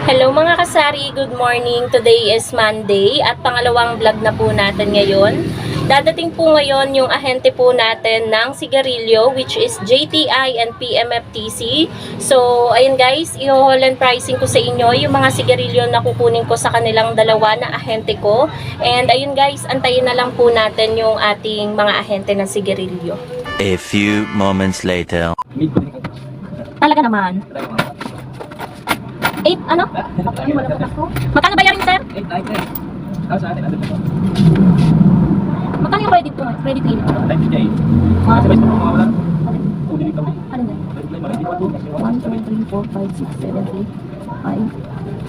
Hello mga kasari, good morning. Today is Monday at pangalawang vlog na po natin ngayon. Dadating po ngayon yung ahente po natin ng sigarilyo which is JTI and PMFTC. So, ayun guys, i-haul and pricing ko sa inyo yung mga sigarilyo na kukunin ko sa kanilang dalawa na ahente ko. And ayun guys, antayin na lang po natin yung ating mga ahente ng sigarilyo. A few moments later. Talaga naman. 8, ano? Magkano bayarin, sir? 8, 9, 10. Sa atin, ano ito? Magkano yung credit ko? Credit limit? 98. Ah. Kasi ba ito mga wala? Kung dito kami. Ano yan? 1, 2, 3, 4, 5, 6, 7, 8, 5,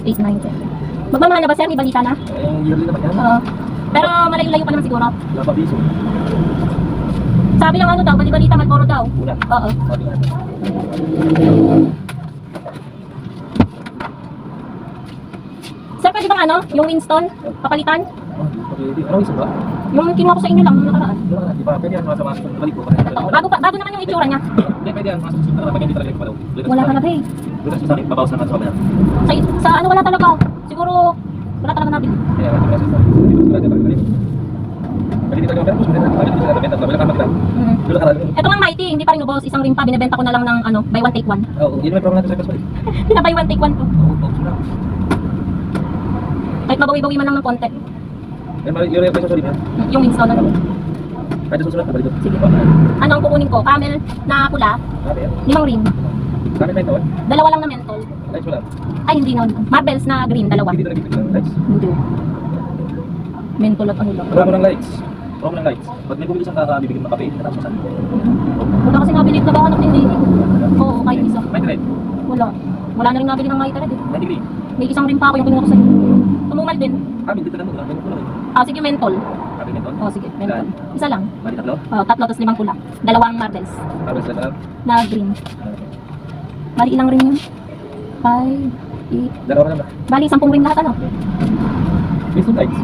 8, 9, 10. Magmamahal na ba, sir? May balita na? Yearly naman yan. Pero malayo-layo pa naman siguro. Wala pa biso. Sabi ng ano daw, bali-balita Malboro daw. Wala. Oo. Sabi nga. Sir, pwede bang ano? Yung Winston? Papalitan? Ano isa ba? Yung kinuha ko sa inyo lang, nung nakaraan. Di ba? Pwede yan mga sa balik ko. Bago naman yung itsura niya. Hindi, pwede yan. Mga susunod na pag hindi talaga ipapalaw. Wala talaga eh. Doon kasi sa akin, babawas na sa yan. Sa ano wala talaga. Siguro, wala talaga nabili. Kaya, ito kasi sa pwede dito talaga mas maganda. Pwede dito sa benta. Wala ka maganda. Wala ka lang. Ito lang mighty, hindi pa rin ubos. Isang ring pa, binibenta ko na lang ng ano, buy one take one. Oo, hindi naman problem natin sa kasbalik. Buy one take one to. Oo, sila. Kahit mabawi-bawi man lang ng konti. Yung real price sa yan. Yung Winston ano. Pwede susunod na balik. Sige. Ano ang kukunin ko? Camel na pula, Sabi yan. 5 ring. Kami na ito. 2 lang na mentol. Lights wala. Ay, hindi na. Marbles na green, 2. Hindi dito nagpipit ng lights. Hindi. Mentol at ano lang. Wala mo ng lights. Wala mo ng lights. Ba't may bumili isang bibigyan ng kape? Natapos saan? Wala kasi nabili na baka ng hindi. Oo, kahit isa. May red. Wala. Wala na rin nabili ng Mitre eh. May degree. May isang ring pa ako yung kinuha ko sa'yo. Tumumal din. Dito na mo. Ganun ko lang. Sige, mentol. Sabi nito. Sige, mentol. Isa lang. Bali tatlo. 3 tapos 5 pula. 2 marbles Tapos sila lang. na green. Bali ilang ring yun? 5, 8. Dalawa na ba? Bali 10 ring lahat ano? May some lights.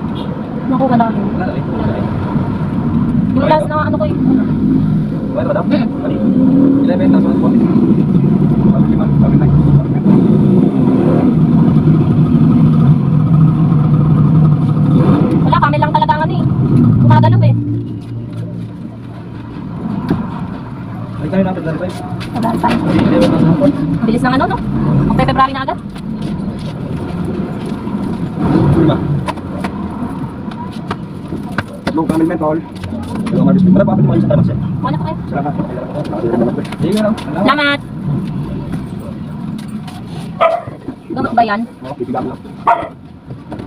Naku, wala rin. Wala na light. Yung last na ano ko yun. Wala ba daw? Bali. 11 tapos 1. Sabi lights. Wala, kami lang talaga ang ano eh. Gumagalaw eh. Ay tayo natin dahil lights. Wala tayo. Ang bilis ng ano no? February na agad. Lima. Tatlong camel menthol. Dalawang harvest. Wala pa kapit mo kayo sa Starbucks yan. Wala pa kayo. Salamat. Sige nga lang. Salamat. Gamot ba yan? Oo, pipigang lang.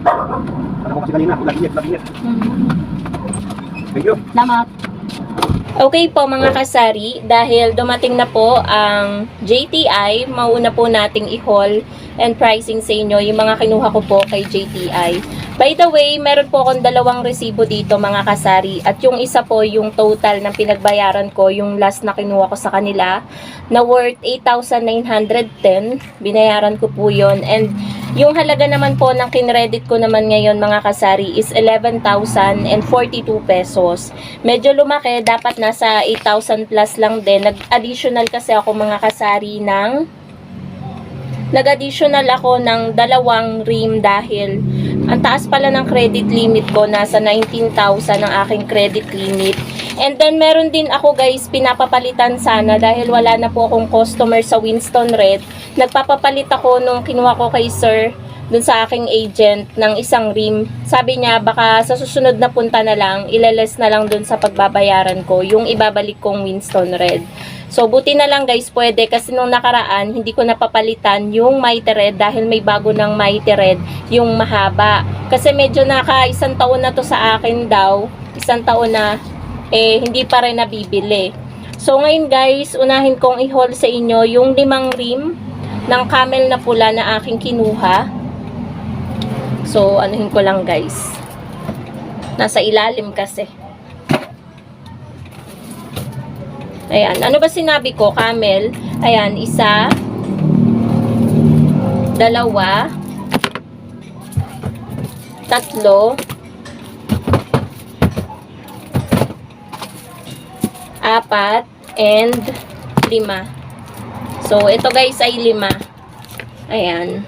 Para ko kasi kanina, lagi-init. Thank you. Salamat. Okay po mga kasari, dahil dumating na po ang JTI, mauna po nating i-haul and pricing sa inyo yung mga kinuha ko po kay JTI. By the way, meron po akong 2 resibo dito mga kasari at yung isa po yung total ng pinagbayaran ko, yung last na kinuha ko sa kanila na worth 8,910, binayaran ko po yun, and yung halaga naman po ng kinredit ko naman ngayon mga kasari is 11,042 pesos. Medyo lumaki, dapat nasa 8,000 plus lang din. Nag-additional kasi ako mga kasari ng nag-additional ako ng 2 rim dahil ang taas pala ng credit limit ko, nasa 19,000 ang aking credit limit. And then meron din ako guys, pinapapalitan sana dahil wala na po akong customer sa Winston Red. Nagpapapalit ako nung kinuha ko kay sir dun sa aking agent ng isang rim. Sabi niya baka sa susunod na punta na lang, ileles na lang dun sa pagbabayaran ko yung ibabalik kong Winston Red. So buti na lang guys, pwede kasi nung nakaraan hindi ko napapalitan yung Mighty Red dahil may bago ng Mighty Red, yung mahaba. Kasi medyo naka 1 taon na to sa akin daw, 1 taon na hindi pa rin nabibili. So ngayon guys, unahin kong i-haul sa inyo yung 5 rim ng camel na pula na aking kinuha. So anuhin ko lang guys. Nasa ilalim kasi. Ayan, ano ba sinabi ko? Camel. Ayan, 1, 2, 3, 4, 5, and 5. So, ito guys ay 5. Ayan.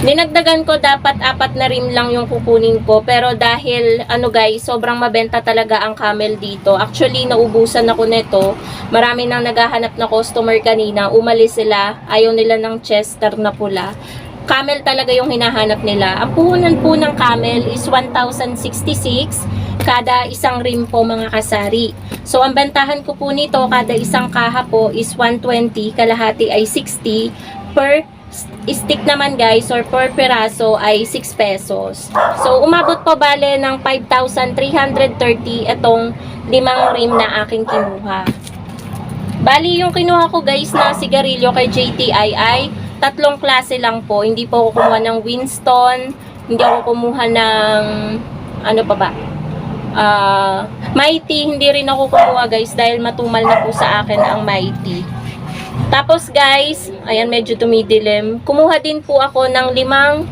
Dinagdagan ko dapat 4 na rim lang yung kukunin ko. Pero dahil, guys, sobrang mabenta talaga ang Camel dito. Actually, naubusan ako nito. Marami nang naghahanap na customer kanina. Umalis sila. Ayaw nila ng Chester na pula. Camel talaga yung hinahanap nila. Ang puhunan po ng Camel is 1,066 kada isang rim po mga kasari. So, ang bentahan ko po nito kada isang kaha po is 120. Kalahati ay 60 per stick naman guys or per peraso ay 6 pesos. So, umabot po bale ng 5,330 itong 5 rim na aking kinuha. Bali, yung kinuha ko guys na sigarilyo kay JTI ay 3 klase lang po. Hindi po ako kumuha ng Winston, hindi ako kumuha ng ano pa ba? Mighty, hindi rin ako kumuha guys dahil matumal na po sa akin ang Mighty. Tapos guys, ayan medyo tumidilim. Kumuha din po ako ng 5.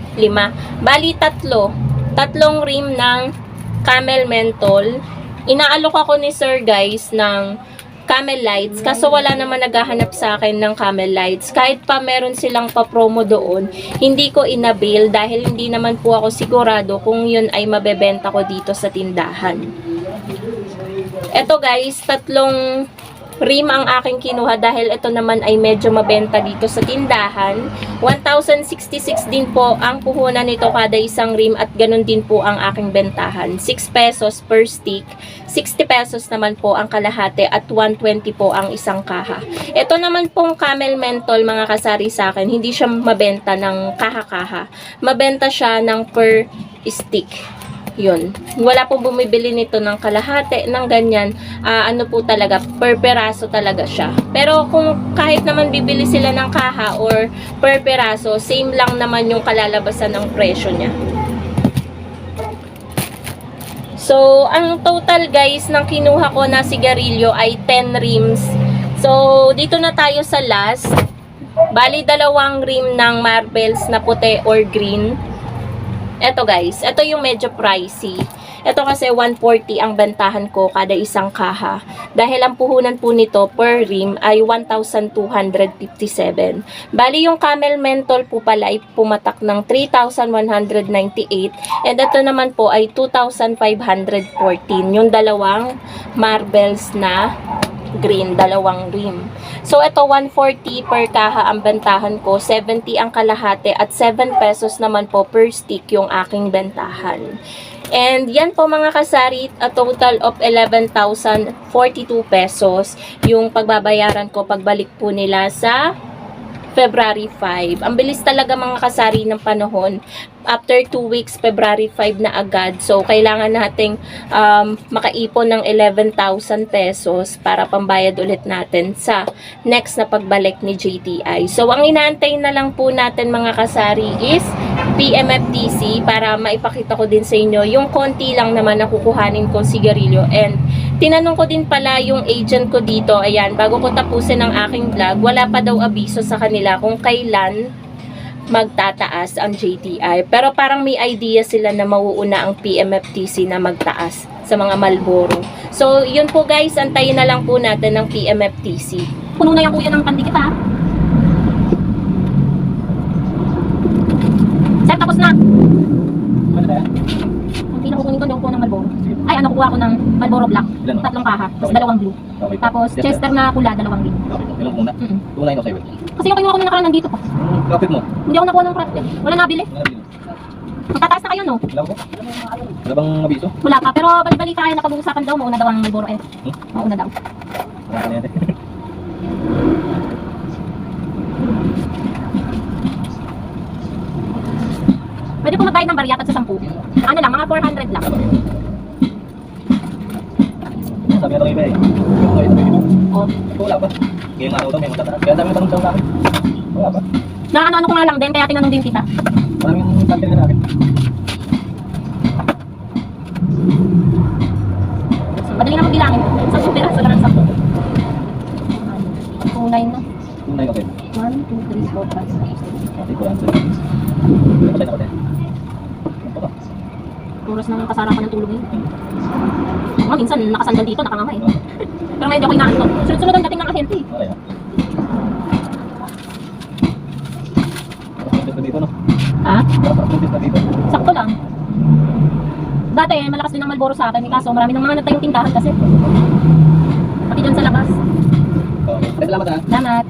Bali 3 rim ng Camel Menthol. Inaalok ako ni Sir guys ng Camel Lights kaso wala naman naghahanap sa akin ng Camel Lights. Kahit pa meron silang pa-promo doon, hindi ko inabil dahil hindi naman po ako sigurado kung yun ay mabebenta ko dito sa tindahan. Eto guys, 3 rim ang aking kinuha dahil ito naman ay medyo mabenta dito sa tindahan. 1,066 din po ang puhunan nito kada isang rim at ganun din po ang aking bentahan. 6 pesos per stick, 60 pesos naman po ang kalahati at 120 po ang isang kaha. Ito naman pong Camel Menthol mga kasari sa akin, hindi siya mabenta ng kaha-kaha. Mabenta siya ng per stick. Yun. Wala pong bumibili nito ng kalahati, ng ganyan. Ano po talaga, per peraso talaga siya. Pero kung kahit naman bibili sila ng kaha or per peraso, same lang naman yung kalalabasan ng presyo niya. So, ang total guys ng kinuha ko na sigarilyo ay 10 rims. So, dito na tayo sa last. Bali, 2 rim ng marbles na puti or green. Eto guys, ito yung medyo pricey. Ito kasi 140 ang bentahan ko kada isang kaha. Dahil ang puhunan po nito per rim ay 1,257. Bali yung Camel Menthol po pala ay pumatak ng 3,198. And ito naman po ay 2,514. Yung 2 marbles na green, 2 rim. So, ito 140 per kaha ang bentahan ko, 70 ang kalahati at 7 pesos naman po per stick yung aking bentahan. And yan po mga kasari, a total of 11,042 pesos yung pagbabayaran ko pagbalik po nila sa February 5. Ang bilis talaga mga kasari ng panahon. After 2 weeks, February 5 na agad. So, kailangan nating makaipon ng 11,000 pesos para pambayad ulit natin sa next na pagbalik ni JTI. So, ang inaantay na lang po natin mga kasari is PMFTC para maipakita ko din sa inyo yung konti lang naman na kukuhanin kong sigarilyo. And tinanong ko din pala yung agent ko dito, ayan, bago ko tapusin ang aking vlog, wala pa daw abiso sa kanila kung kailan magtataas ang JTI. Pero parang may idea sila na mauuna ang PMFTC na magtaas sa mga Marlboro. So, yun po guys, antayin na lang po natin ng PMFTC. Puno na yung kuya ng pandikit ha. Sir, tapos na. Ang pinakukunin ko, nakukuha ng Marlboro. Ay, ano, kukuha ko ng Marlboro Black. 3 kaha, tapos 2 blue. Tapos Chester na pula, 2 green. Ilang muna? Tunay na sa'yo. Kasi yung kinuha ko na nakaraan nandito pa. Profit mo? Hindi ako nakuha ng profit. Wala nabili. Magtataas na kayo, no? Alam ko? Wala bang abiso? Wala pa. Pero bali-bali tayo na pag-uusapan daw. Mauna daw ang Marlboro. Mauna daw. Wala ka na yan. Pwede po magbayad ng baryatat sa 10. Ano lang, mga 400 lang. Sabi na lang iba eh. Yung kayo sabi mo? Oh. Wala pa. Ngayong araw daw may magtataas. Kaya dami na tanong daw sa akin. Wala pa. Na ano ko nga lang din, kaya tinanong din kita. Maraming tanong na natin. Madali na magbilangin. Sa supera, sa darang 10. Tunay na. Tunay ka kayo. 1, 2, 3, 4, 5, 6, 7. Hindi ko lang sa'yo. Hindi ko tayo na Oras nang kasara ka ng tulog yun. Minsan nakasandal dito, nakanganga eh. Pero medyo ako inaanto. Sunod-sunod ang dating ng ahente eh. Okay. Dito no? Ha? Dapat butis na dito. Sakto lang. Dati, malakas din ang Malboro sa akin. Kaso, marami ng mga nagtayong tindahan kasi. Pati dyan sa labas. Salamat ha. Salamat.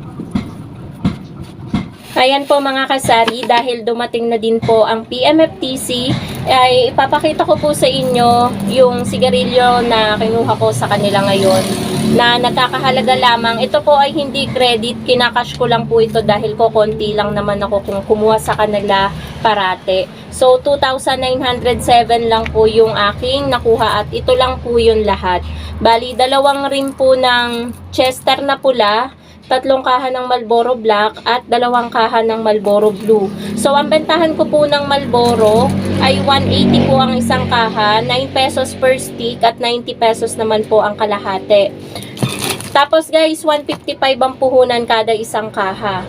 Ayan po mga kasari, dahil dumating na din po ang PMFTC, ay ipapakita ko po sa inyo yung sigarilyo na kinuha ko sa kanila ngayon na nagkakahalaga lamang. Ito po ay hindi credit, kinakash ko lang po ito dahil ko konti lang naman ako kung kumuha sa kanila parate. So 2,907 lang po yung aking nakuha at ito lang po yung lahat. Bali, 2 rim po ng Chester na pula, 3 kaha ng Marlboro Black at 2 kaha ng Marlboro Blue. So, ang bentahan ko po ng Marlboro ay 180 po ang isang kaha, 9 pesos per stick at 90 pesos naman po ang kalahati. Tapos guys, 155 ang puhunan kada isang kaha.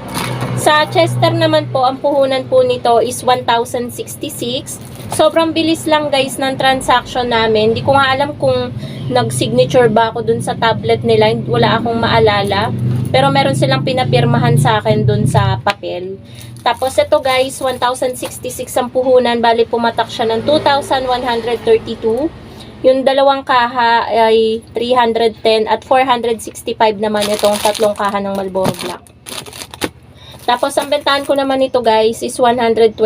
Sa Chester naman po, ang puhunan po nito is 1,066. Sobrang bilis lang guys ng transaction namin. Hindi ko nga alam kung nag-signature ba ako dun sa tablet nila. Wala akong maalala. Pero meron silang pinapirmahan sa akin dun sa papel. Tapos ito guys, 1,066 ang puhunan. Bali pumatak siya ng 2,132. Yung 2 kaha ay 310 at 465 naman itong 3 kaha ng Marlboro Black. Tapos ang bentahan ko naman ito guys is 120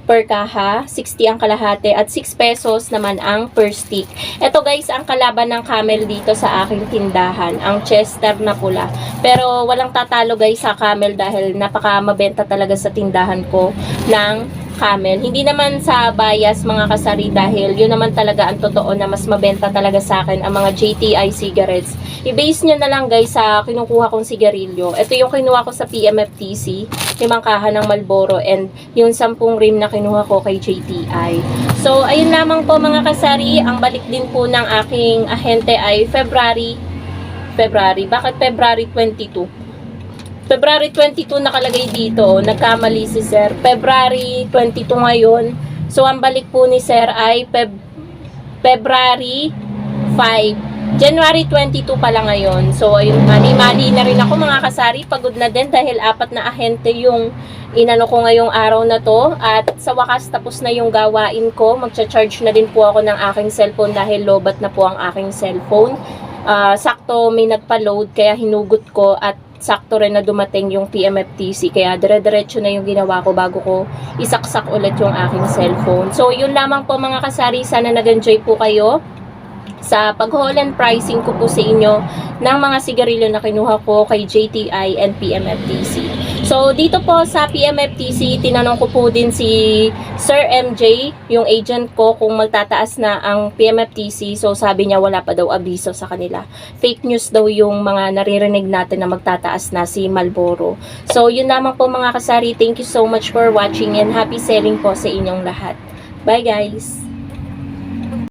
per kaha, 60 ang kalahati at 6 pesos naman ang per stick. Ito guys ang kalaban ng Camel dito sa aking tindahan, ang Chester na pula. Pero walang tatalo guys sa Camel dahil napaka mabenta talaga sa tindahan ko ng Camel. Hindi naman sa bias mga kasari dahil yun naman talaga ang totoo na mas mabenta talaga sa akin ang mga JTI cigarettes. I-base nyo na lang guys sa kinukuha kong sigarilyo. Ito yung kinuha ko sa PMFTC, 5 kaha ng Marlboro and yung 10 rim na kinuha ko kay JTI. So ayun lamang po mga kasari, ang balik din po ng aking ahente ay February. Bakit February 22? February 22 nakalagay dito, nagkamali si Sir. February 22 ngayon. So, ang balik po ni Sir ay February 5. January 22 pala ngayon. So, ayun, mali na rin ako mga kasari. Pagod na din dahil 4 na ahente yung inano ko ngayong araw na to. At sa wakas, tapos na yung gawain ko. Magcha-charge na din po ako ng aking cellphone dahil lobat na po ang aking cellphone. Sakto may nagpa-load kaya hinugot ko at sakto rin na dumating yung PMFTC kaya dire-diretso na yung ginawa ko bago ko isaksak ulit yung aking cellphone. So yun lamang po mga kasari, sana nag-enjoy po kayo sa pag-haul and pricing ko po sa inyo ng mga sigarilyo na kinuha ko kay JTI and PMFTC. So dito po sa PMFTC, tinanong ko po din si Sir MJ, yung agent ko, kung magtataas na ang PMFTC. So sabi niya wala pa daw abiso sa kanila. Fake news daw yung mga naririnig natin na magtataas na si Marlboro. So yun lamang po mga kasari. Thank you so much for watching and happy selling po sa inyong lahat. Bye guys!